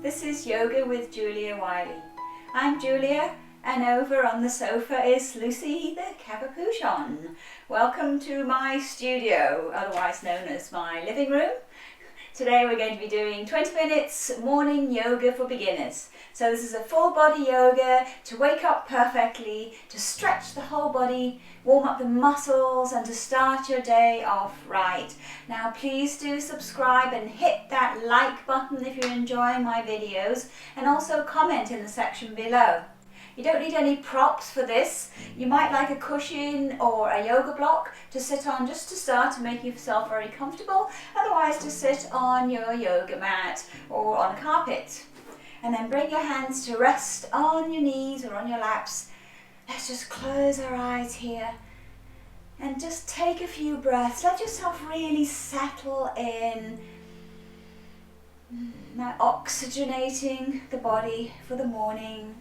This is Yoga with Julia Wylie. I'm Julia, and over on the sofa is Lucy the Capuchon. Welcome to my studio, otherwise known as my living room. Today we're going to be doing 20 minutes morning yoga for beginners. So this is a full body yoga to wake up perfectly, to stretch the whole body, warm up the muscles and to start your day off right. Now please do subscribe and hit that like button if you're enjoying my videos, and also comment in the section below. You don't need any props for this. You might like a cushion or a yoga block to sit on just to start to make yourself very comfortable. Otherwise, just sit on your yoga mat or on a carpet. And then bring your hands to rest on your knees or on your laps. Let's just close our eyes here and just take a few breaths. Let yourself really settle in. Now oxygenating the body for the morning.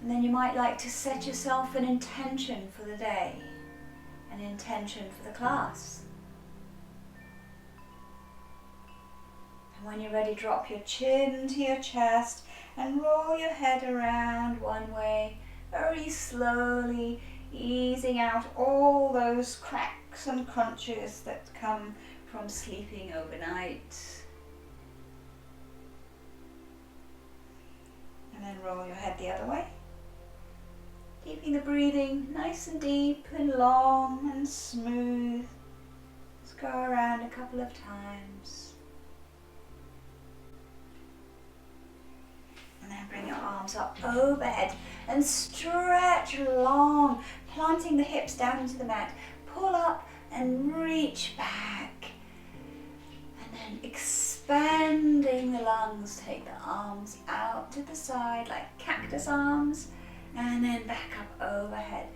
And then you might like to set yourself an intention for the day, an intention for the class. And when you're ready, drop your chin to your chest and roll your head around one way, very slowly, easing out all those cracks and crunches that come from sleeping overnight. And then roll your head the other way. Keeping the breathing nice and deep and long and smooth. Just go around a couple of times. And then bring your arms up overhead and stretch long, planting the hips down into the mat. Pull up and reach back. And then expanding the lungs. Take the arms out to the side like cactus arms. And then back up overhead.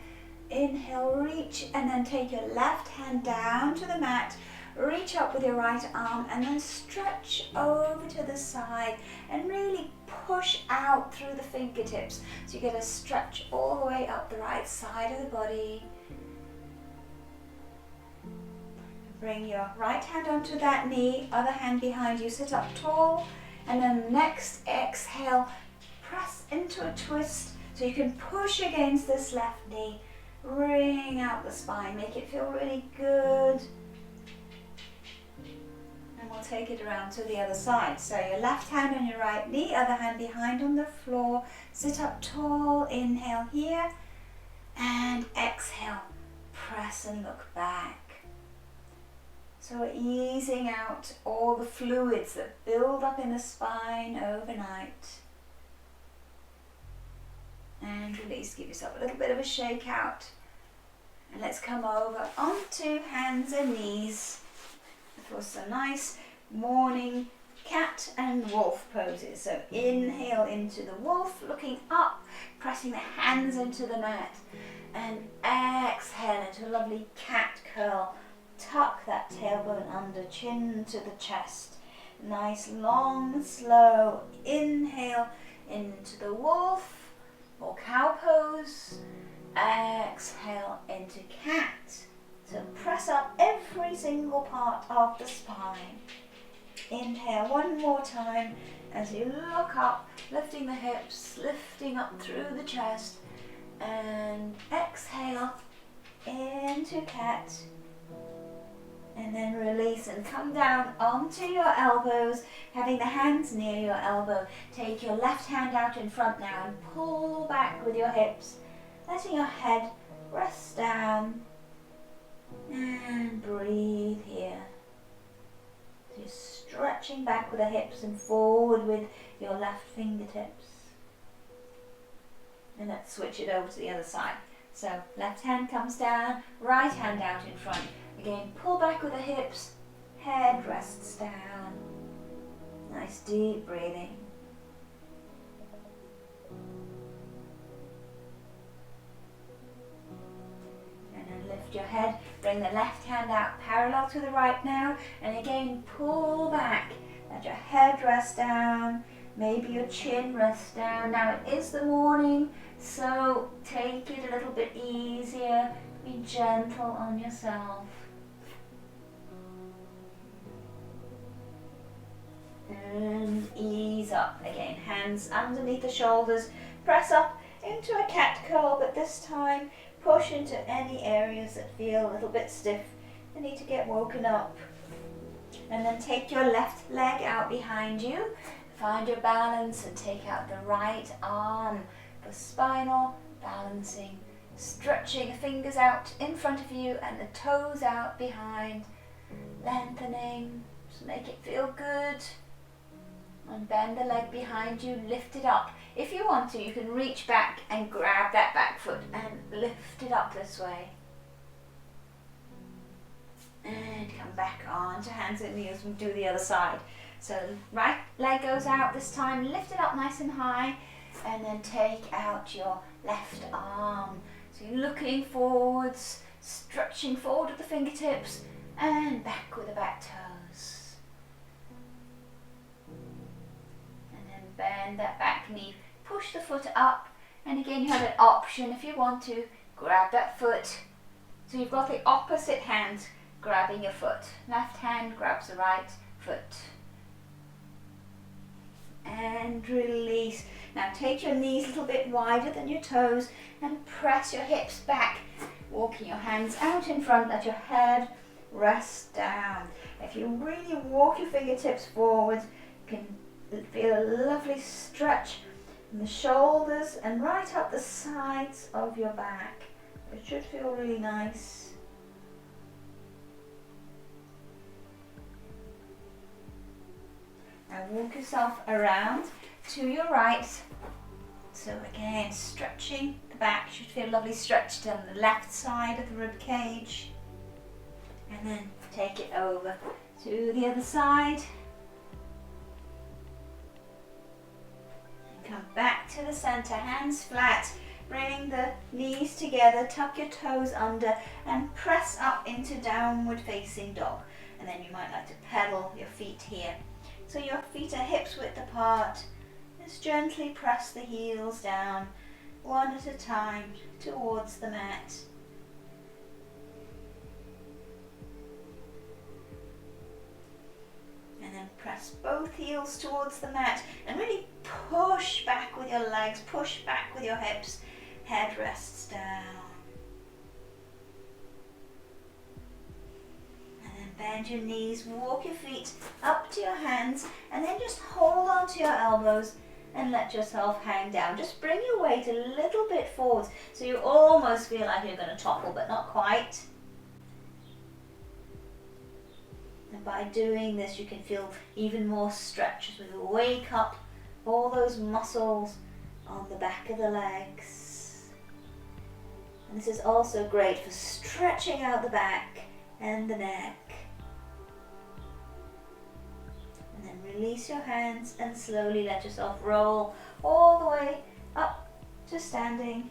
Inhale, reach, and then take your left hand down to the mat. Reach up with your right arm and then stretch over to the side and really push out through the fingertips. So you get a stretch all the way up the right side of the body. Bring your right hand onto that knee, other hand behind you, sit up tall. And then next exhale, press into a twist. So you can push against this left knee, wring out the spine, make it feel really good. And we'll take it around to the other side. So your left hand on your right knee, other hand behind on the floor. Sit up tall, inhale here, and exhale, press and look back. So we're easing out all the fluids that build up in the spine overnight. And release, give yourself a little bit of a shake out. And let's come over onto hands and knees for some nice morning cat and wolf poses. So inhale into the wolf, looking up, pressing the hands into the mat. And exhale into a lovely cat curl. Tuck that tailbone under, chin to the chest. Nice, long, slow inhale into the wolf or cow pose. Exhale into cat. So press up every single part of the spine. Inhale one more time as you look up, lifting the hips, lifting up through the chest. And exhale into cat. And then release and come down onto your elbows, having the hands near your elbow. Take your left hand out in front now and pull back with your hips, letting your head rest down. And breathe here. So you're stretching back with the hips and forward with your left fingertips. And let's switch it over to the other side. So left hand comes down, right hand out in front. Again, pull back with the hips, head rests down. Nice deep breathing. And then lift your head, bring the left hand out parallel to the right now. And again, pull back, let your head rest down. Maybe your chin rests down. Now it is the morning, so take it a little bit easier. Be gentle on yourself. And ease up again. Hands underneath the shoulders. Press up into a cat curl, but this time push into any areas that feel a little bit stiff and need to get woken up. And then take your left leg out behind you. Find your balance and take out the right arm for spinal balancing. Stretching the fingers out in front of you and the toes out behind. Lengthening, just make it feel good. And bend the leg behind you, lift it up. If you want to, you can reach back and grab that back foot and lift it up this way. And come back on to hands and knees and do the other side. So right leg goes out this time, lift it up nice and high, and then take out your left arm. So you're looking forwards, stretching forward with the fingertips, and back with the back toes. And then bend that back knee, push the foot up, and again you have an option if you want to grab that foot. So you've got the opposite hand grabbing your foot. Left hand grabs the right foot. And release. Now take your knees a little bit wider than your toes and press your hips back. Walking your hands out in front, let your head rest down. If you really walk your fingertips forward, you can feel a lovely stretch in the shoulders and right up the sides of your back. It should feel really nice. Now walk yourself around to your right. So again, stretching the back. Should feel lovely stretched down the left side of the rib cage. And then take it over to the other side. And come back to the center, hands flat. Bring the knees together, tuck your toes under and press up into downward facing dog. And then you might like to pedal your feet here. So your feet are hips width apart. Just gently press the heels down, one at a time, towards the mat. And then press both heels towards the mat and really push back with your legs, push back with your hips. Head rests down. Bend your knees, walk your feet up to your hands, and then just hold on to your elbows and let yourself hang down. Just bring your weight a little bit forward so you almost feel like you're going to topple, but not quite. And by doing this, you can feel even more stretch as we wake up all those muscles on the back of the legs. And this is also great for stretching out the back and the neck. And then release your hands and slowly let yourself roll all the way up to standing.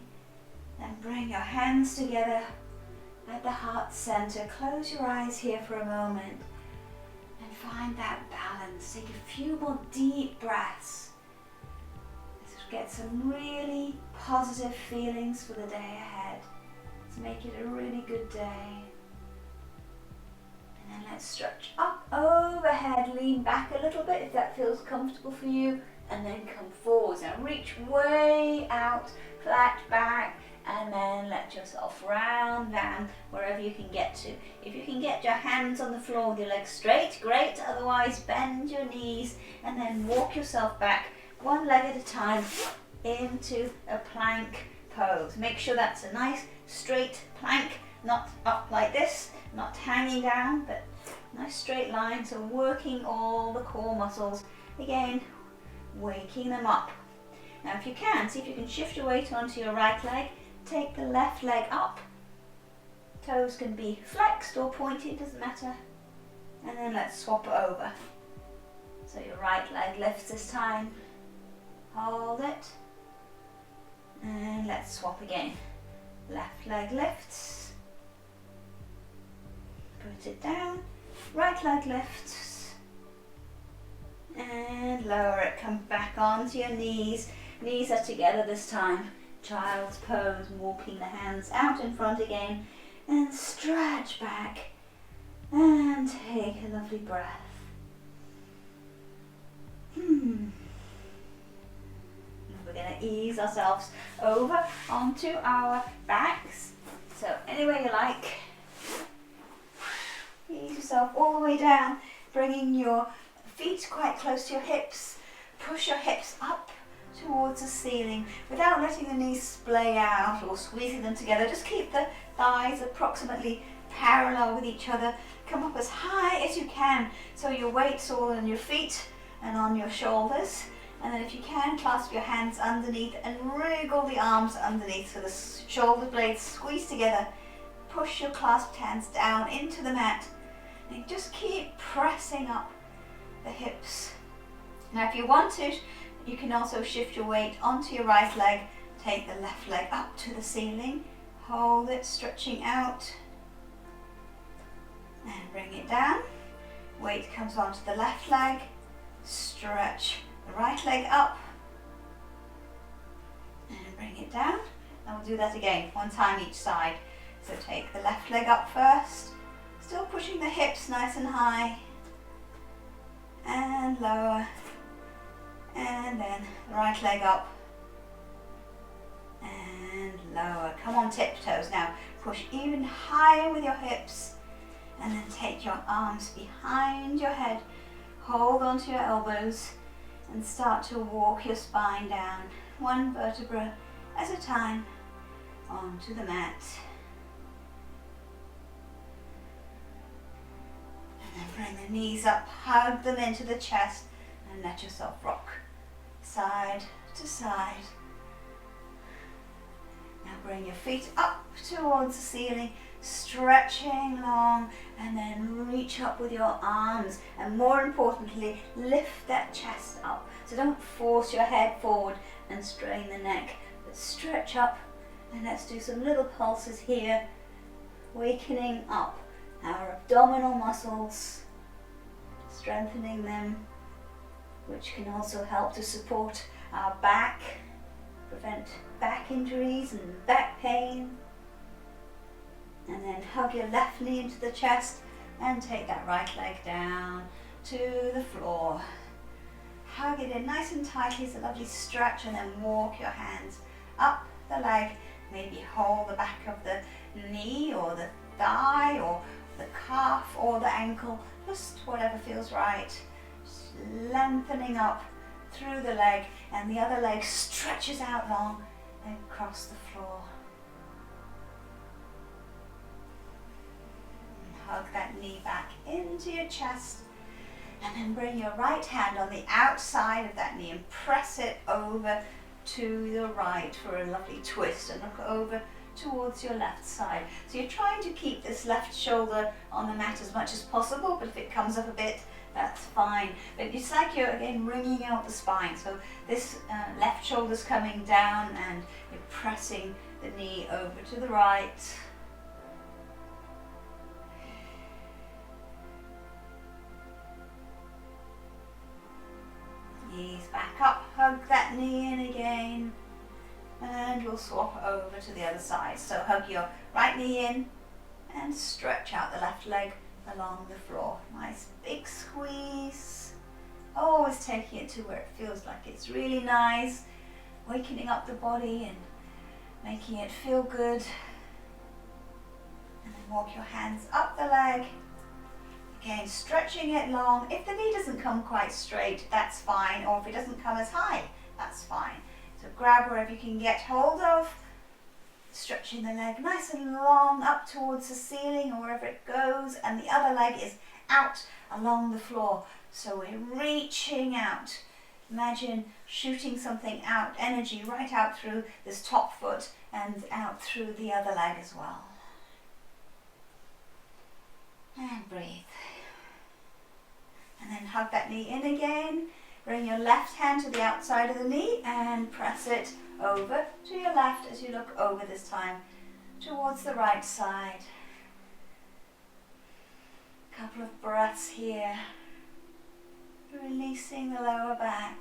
And bring your hands together at the heart center. Close your eyes here for a moment and find that balance. Take a few more deep breaths. Let's get some really positive feelings for the day ahead. Let's make it a really good day. And then let's stretch up overhead, lean back a little bit if that feels comfortable for you, and then come forwards and reach way out, flat back, and then let yourself round down wherever you can get to. If you can get your hands on the floor with your legs straight, great. Otherwise, bend your knees and then walk yourself back one leg at a time into a plank pose. Make sure that's a nice straight plank, not up like this, not hanging down, but nice straight line. So working all the core muscles, again waking them up. Now if you can, see if you can shift your weight onto your right leg, take the left leg up, toes can be flexed or pointed, doesn't matter, and then let's swap over. So your right leg lifts this time, hold it, and let's swap again. Left leg lifts, put it down, right leg lifts, and lower it, come back onto your knees. Knees are together this time, child's pose, walking the hands out in front again, and stretch back and take a lovely breath. We're going to ease ourselves over onto our backs. So any way you like. Ease yourself all the way down, bringing your feet quite close to your hips. Push your hips up towards the ceiling without letting the knees splay out or squeezing them together. Just keep the thighs approximately parallel with each other. Come up as high as you can so your weight's all on your feet and on your shoulders. And then if you can, clasp your hands underneath and wriggle the arms underneath so the shoulder blades squeeze together. Push your clasped hands down into the mat and just keep pressing up the hips. Now if you want to, you can also shift your weight onto your right leg. Take the left leg up to the ceiling. Hold it, stretching out. And bring it down. Weight comes onto the left leg. Stretch the right leg up. And bring it down. And we'll do that again, one time each side. So take the left leg up first. Still pushing the hips nice and high. And lower. And then the right leg up and lower. Come on tiptoes now. Push even higher with your hips and then take your arms behind your head. Hold onto your elbows and start to walk your spine down, one vertebra at a time, onto the mat. And then bring the knees up, hug them into the chest and let yourself rock. Side to side. Now bring your feet up towards the ceiling, stretching long, and then reach up with your arms, and more importantly, lift that chest up. So don't force your head forward and strain the neck, but stretch up, and let's do some little pulses here, wakening up our abdominal muscles, strengthening them, which can also help to support our back, prevent back injuries and back pain. And then hug your left knee into the chest and take that right leg down to the floor. Hug it in nice and tightly, it's a lovely stretch, and then walk your hands up the leg. Maybe hold the back of the knee or the thigh or the calf or the ankle, just whatever feels right. Lengthening up through the leg, and the other leg stretches out long across the floor. And hug that knee back into your chest, and then bring your right hand on the outside of that knee and press it over to the right for a lovely twist, and look over towards your left side. So you're trying to keep this left shoulder on the mat as much as possible, but if it comes up a bit, that's fine. But it's like you're again wringing out the spine. So this left shoulder's coming down and you're pressing the knee over to the right. Ease back up, hug that knee in again. And we'll swap over to the other side. So hug your right knee in and stretch out the left leg along the floor. Nice big squeeze. Always taking it to where it feels like it's really nice. Wakening up the body and making it feel good. And then walk your hands up the leg. Again, stretching it long. If the knee doesn't come quite straight, that's fine. Or if it doesn't come as high, that's fine. So grab wherever you can get hold of. Stretching the leg nice and long up towards the ceiling or wherever it goes, and the other leg is out along the floor. So we're reaching out. Imagine shooting something out, energy right out through this top foot and out through the other leg as well. And breathe. And then hug that knee in again. Bring your left hand to the outside of the knee and press it over to your left as you look over this time towards the right side. Couple of breaths here. Releasing the lower back.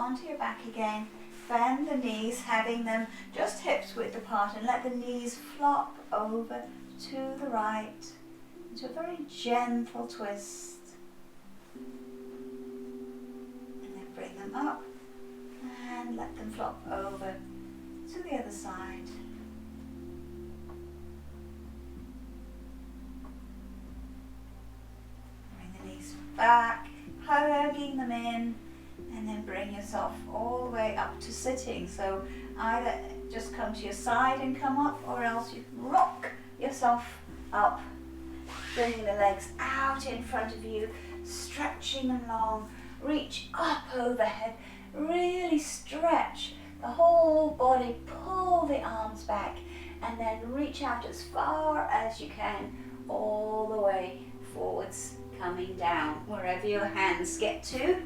onto your back again. Bend the knees, having them just hips width apart, and let the knees flop over to the right into a very gentle twist. And then bring them up and let them flop over to the other side. Bring the knees back, hugging them in, and then bring yourself all the way up to sitting. So either just come to your side and come up, or else you rock yourself up, bringing the legs out in front of you, stretching them long, reach up overhead, really stretch the whole body, pull the arms back, and then reach out as far as you can, all the way forwards, coming down, wherever your hands get to,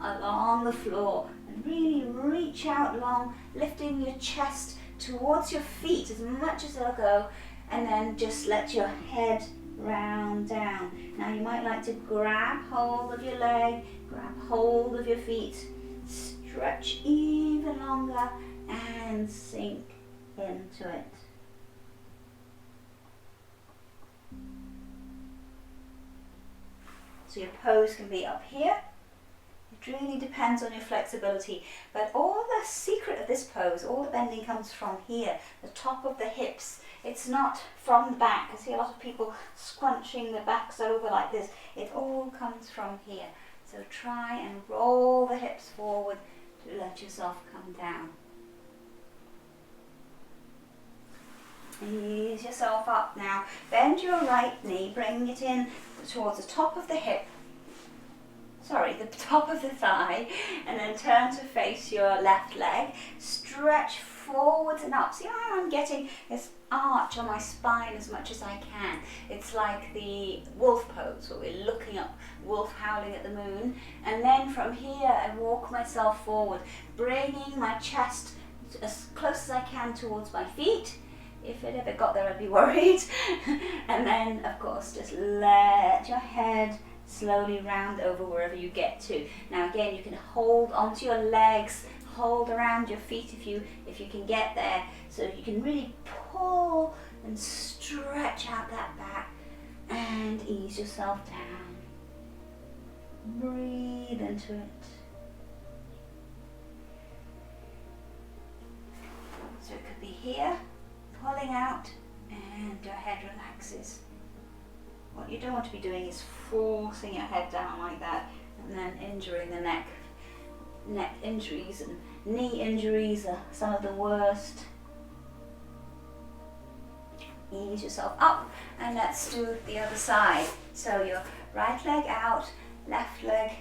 along the floor, and really reach out long, lifting your chest towards your feet as much as they'll go, and then just let your head round down. Now you might like to grab hold of your leg, grab hold of your feet, stretch even longer, and sink into it. So your pose can be up here. It really depends on your flexibility, but all the secret of this pose, all the bending comes from here, the top of the hips. It's not from the back. I see a lot of people scrunching their backs over like this. It all comes from here. So try and roll the hips forward to let yourself come down. Ease yourself up now. Bend your right knee, bring it in towards the top of the hip. The top of the thigh, and then turn to face your left leg. Stretch forwards and up. See how I'm getting this arch on my spine as much as I can. It's like the wolf pose, where we're looking up, wolf howling at the moon. And then from here, I walk myself forward, bringing my chest as close as I can towards my feet. If it ever got there, I'd be worried. And then, of course, just let your head slowly round over wherever you get to. Now again, you can hold onto your legs, hold around your feet if you can get there, so you can really pull and stretch out that back and ease yourself down. Breathe into it. So it could be here, pulling out, and your head relaxes. What you don't want to be doing is forcing your head down like that and then injuring the neck. Neck injuries and knee injuries are some of the worst. Ease yourself up, and let's do the other side. So your right leg out, left leg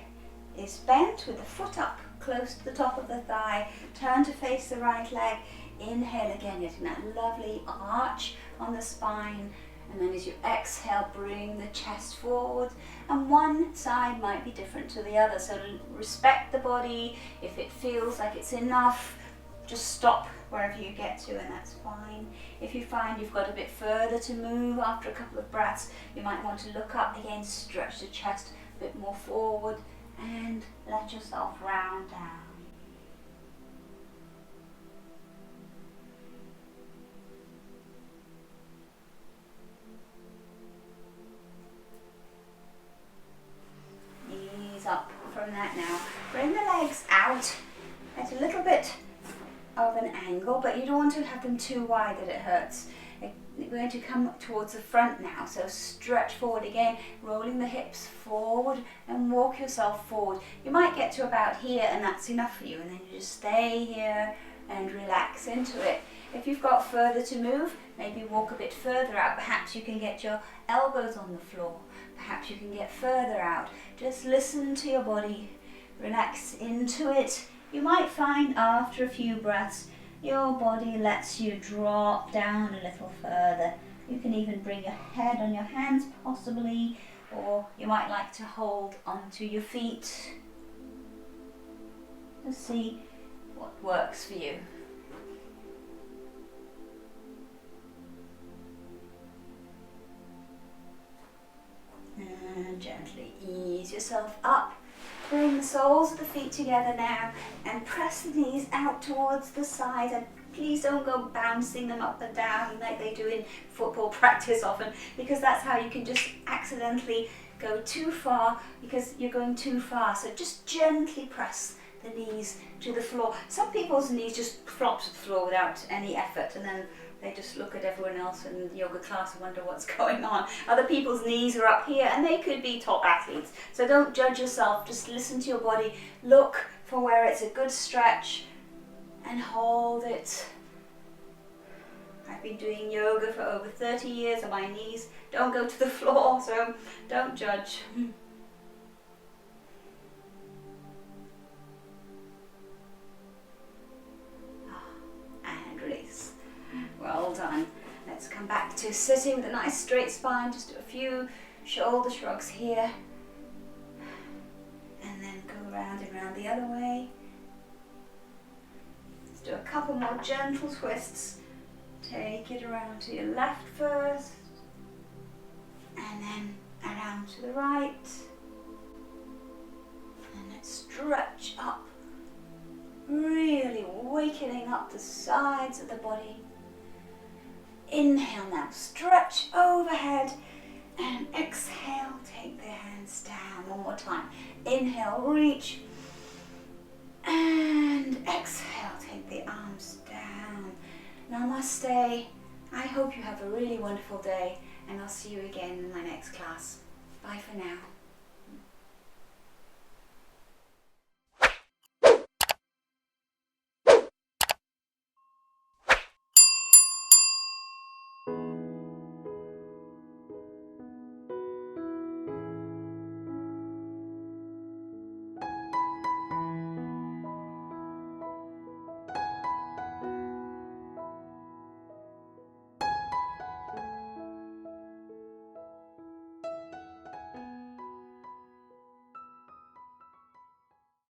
is bent with the foot up close to the top of the thigh. Turn to face the right leg. Inhale again, getting that lovely arch on the spine. And then as you exhale, bring the chest forward. And one side might be different to the other. So respect the body. If it feels like it's enough, just stop wherever you get to, and that's fine. If you find you've got a bit further to move after a couple of breaths, you might want to look up again, stretch the chest a bit more forward, and let yourself round down. Up from that now. Bring the legs out at a little bit of an angle, but you don't want to have them too wide that it hurts. We're going to come towards the front now, so stretch forward again, rolling the hips forward and walk yourself forward. You might get to about here and that's enough for you, and then you just stay here and relax into it. If you've got further to move, maybe walk a bit further out. Perhaps you can get your elbows on the floor. Perhaps you can get further out. Just listen to your body. Relax into it. You might find after a few breaths, your body lets you drop down a little further. You can even bring your head on your hands possibly, or you might like to hold onto your feet. Just see what works for you. And gently ease yourself up Bring the soles of the feet together now and press the knees out towards the side, and please don't go bouncing them up and down like they do in football practice often, because that's how you can just accidentally go too far because you're going too far. So just gently press the knees to the floor. Some people's knees just flop to the floor without any effort, and then they just look at everyone else in the yoga class and wonder what's going on. Other people's knees are up here and they could be top athletes. So don't judge yourself, just listen to your body, look for where it's a good stretch and hold it. I've been doing yoga for over 30 years and my knees don't go to the floor, so don't judge. And release. Well done. Let's come back to sitting with a nice straight spine. Just do a few shoulder shrugs here. And then go round and round the other way. Let's do a couple more gentle twists. Take it around to your left first. And then around to the right. And let's stretch up. Really wakening up the sides of the body. Inhale now, stretch overhead, and exhale, take the hands down. One more time. Inhale, reach, and exhale, take the arms down. Namaste. I hope you have a really wonderful day, and I'll see you again in my next class. Bye for now.